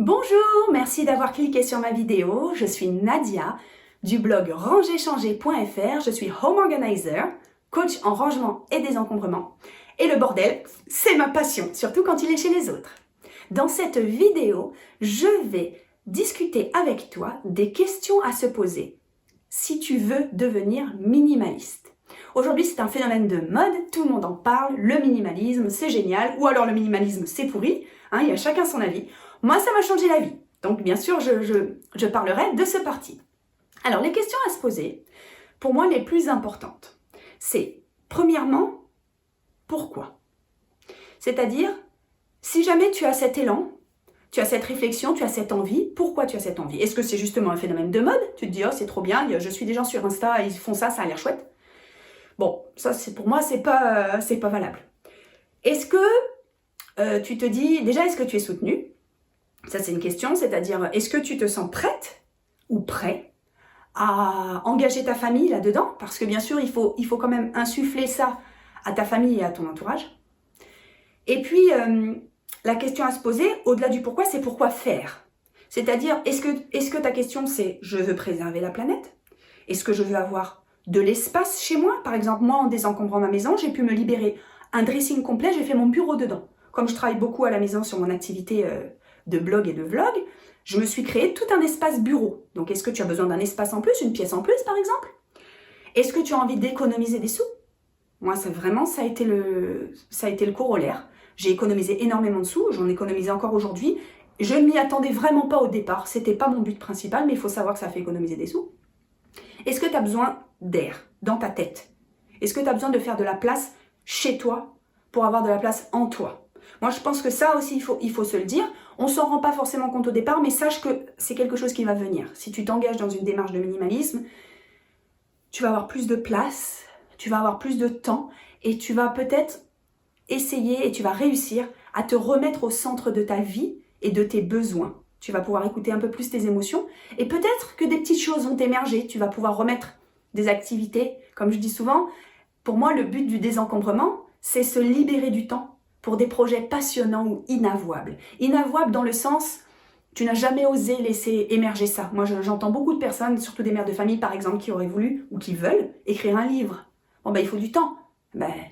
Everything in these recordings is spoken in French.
Bonjour, merci d'avoir cliqué sur ma vidéo. Je suis Nadia du blog rangerchanger.fr. Je suis home organizer, coach en rangement et désencombrement. Et le bordel, c'est ma passion, surtout quand il est chez les autres. Dans cette vidéo, je vais discuter avec toi des questions à se poser si tu veux devenir minimaliste. Aujourd'hui, c'est un phénomène de mode, tout le monde en parle, le minimalisme, c'est génial, ou alors le minimalisme, c'est pourri, il y a chacun son avis. Moi, ça m'a changé la vie, donc bien sûr, je parlerai de ce parti. Alors, les questions à se poser, pour moi, les plus importantes, c'est, premièrement, pourquoi ? C'est-à-dire, si jamais tu as cet élan, tu as cette réflexion, tu as cette envie, pourquoi tu as cette envie ? Est-ce que c'est justement un phénomène de mode ? Tu te dis, oh, c'est trop bien, je suis des gens sur Insta, ils font ça, ça a l'air chouette. Bon, ça, pour moi, c'est pas valable. Est-ce que tu te dis, déjà, est-ce que tu es soutenu ? Ça, c'est une question, c'est-à-dire, est-ce que tu te sens prête ou prêt à engager ta famille là-dedans ? Parce que bien sûr, il faut quand même insuffler ça à ta famille et à ton entourage. Et puis, la question à se poser, au-delà du pourquoi, c'est pourquoi faire ? C'est-à-dire, est-ce que ta question, c'est « je veux préserver la planète » ? Est-ce que je veux avoir de l'espace chez moi ? Par exemple, moi, en désencombrant ma maison, j'ai pu me libérer un dressing complet, j'ai fait mon bureau dedans. Comme je travaille beaucoup à la maison sur mon activité de blog et de vlog, je me suis créé tout un espace bureau. Donc, est-ce que tu as besoin d'un espace en plus, une pièce en plus, par exemple ? Est-ce que tu as envie d'économiser des sous ? Moi, ça a été le corollaire. J'ai économisé énormément de sous, j'en économisais encore aujourd'hui. Je ne m'y attendais vraiment pas au départ, c'était pas mon but principal, mais il faut savoir que ça fait économiser des sous. Est-ce que tu as besoin d'air dans ta tête ? Est-ce que tu as besoin de faire de la place chez toi pour avoir de la place en toi ? Moi, je pense que ça aussi, il faut se le dire. On s'en rend pas forcément compte au départ, mais sache que c'est quelque chose qui va venir. Si tu t'engages dans une démarche de minimalisme, tu vas avoir plus de place, tu vas avoir plus de temps et tu vas peut-être essayer et tu vas réussir à te remettre au centre de ta vie et de tes besoins. Tu vas pouvoir écouter un peu plus tes émotions et peut-être que des petites choses vont émerger. Tu vas pouvoir remettre des activités. Comme je dis souvent, pour moi, le but du désencombrement, c'est se libérer du temps pour des projets passionnants ou inavouables. Inavouables dans le sens, tu n'as jamais osé laisser émerger ça. Moi, j'entends beaucoup de personnes, surtout des mères de famille par exemple, qui auraient voulu ou qui veulent écrire un livre. Bon, il faut du temps.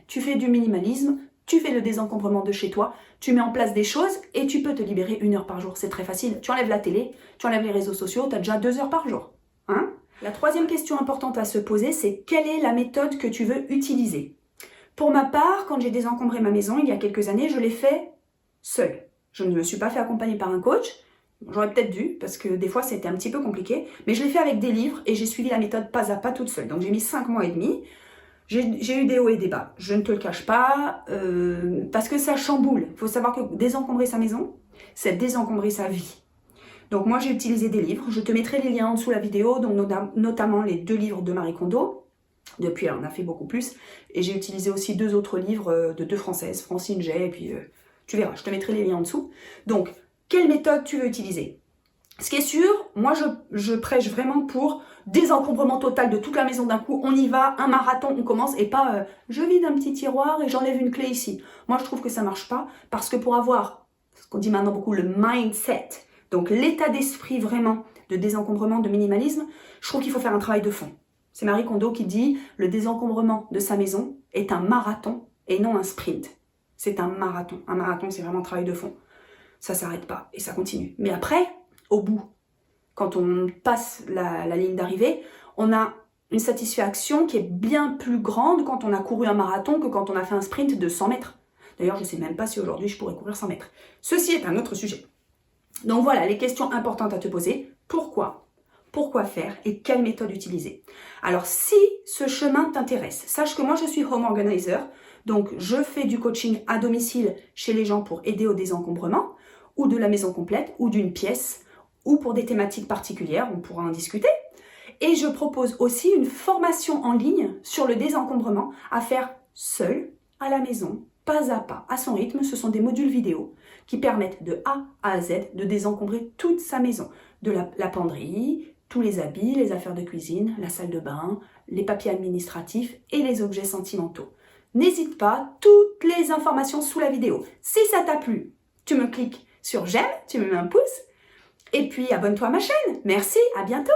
Tu fais du minimalisme, tu fais le désencombrement de chez toi, tu mets en place des choses et tu peux te libérer 1 heure par jour. C'est très facile. Tu enlèves la télé, tu enlèves les réseaux sociaux, tu as déjà 2 heures par jour. La troisième question importante à se poser, c'est quelle est la méthode que tu veux utiliser ? Pour ma part, quand j'ai désencombré ma maison il y a quelques années, je l'ai fait seule. Je ne me suis pas fait accompagner par un coach. J'aurais peut-être dû, parce que des fois c'était un petit peu compliqué, mais je l'ai fait avec des livres et j'ai suivi la méthode pas à pas toute seule. Donc j'ai mis 5 mois et demi. J'ai eu des hauts et des bas, je ne te le cache pas, parce que ça chamboule. Il faut savoir que désencombrer sa maison, c'est désencombrer sa vie. Donc moi j'ai utilisé des livres, je te mettrai les liens en dessous de la vidéo, donc notamment les 2 livres de Marie Kondo. Depuis, elle en a fait beaucoup plus. Et j'ai utilisé aussi 2 autres livres de 2 françaises, Francine Jay, et puis tu verras, je te mettrai les liens en dessous. Donc, quelle méthode tu veux utiliser ? Ce qui est sûr, moi je prêche vraiment pour désencombrement total de toute la maison d'un coup. On y va, un marathon, on commence, et pas je vide un petit tiroir et j'enlève une clé ici. Moi je trouve que ça marche pas, parce que pour avoir, ce qu'on dit maintenant beaucoup, le mindset, donc l'état d'esprit vraiment de désencombrement, de minimalisme, je trouve qu'il faut faire un travail de fond. C'est Marie Kondo qui dit « Le désencombrement de sa maison est un marathon et non un sprint. » C'est un marathon. Un marathon, c'est vraiment un travail de fond. Ça ne s'arrête pas et ça continue. Mais après, au bout, quand on passe la ligne d'arrivée, on a une satisfaction qui est bien plus grande quand on a couru un marathon que quand on a fait un sprint de 100 mètres. D'ailleurs, je ne sais même pas si aujourd'hui je pourrais courir 100 mètres. Ceci est un autre sujet. Donc voilà, les questions importantes à te poser. Pourquoi ? Pourquoi faire et quelle méthode utiliser. Alors, si ce chemin t'intéresse, sache que moi, je suis home organizer, donc je fais du coaching à domicile chez les gens pour aider au désencombrement, ou de la maison complète, ou d'une pièce, ou pour des thématiques particulières, on pourra en discuter. Et je propose aussi une formation en ligne sur le désencombrement à faire seul, à la maison, pas à pas, à son rythme. Ce sont des modules vidéo qui permettent de A à Z de désencombrer toute sa maison, de la penderie, tous les habits, les affaires de cuisine, la salle de bain, les papiers administratifs et les objets sentimentaux. N'hésite pas, toutes les informations sous la vidéo. Si ça t'a plu, tu me cliques sur j'aime, tu me mets un pouce. Et puis abonne-toi à ma chaîne. Merci, à bientôt.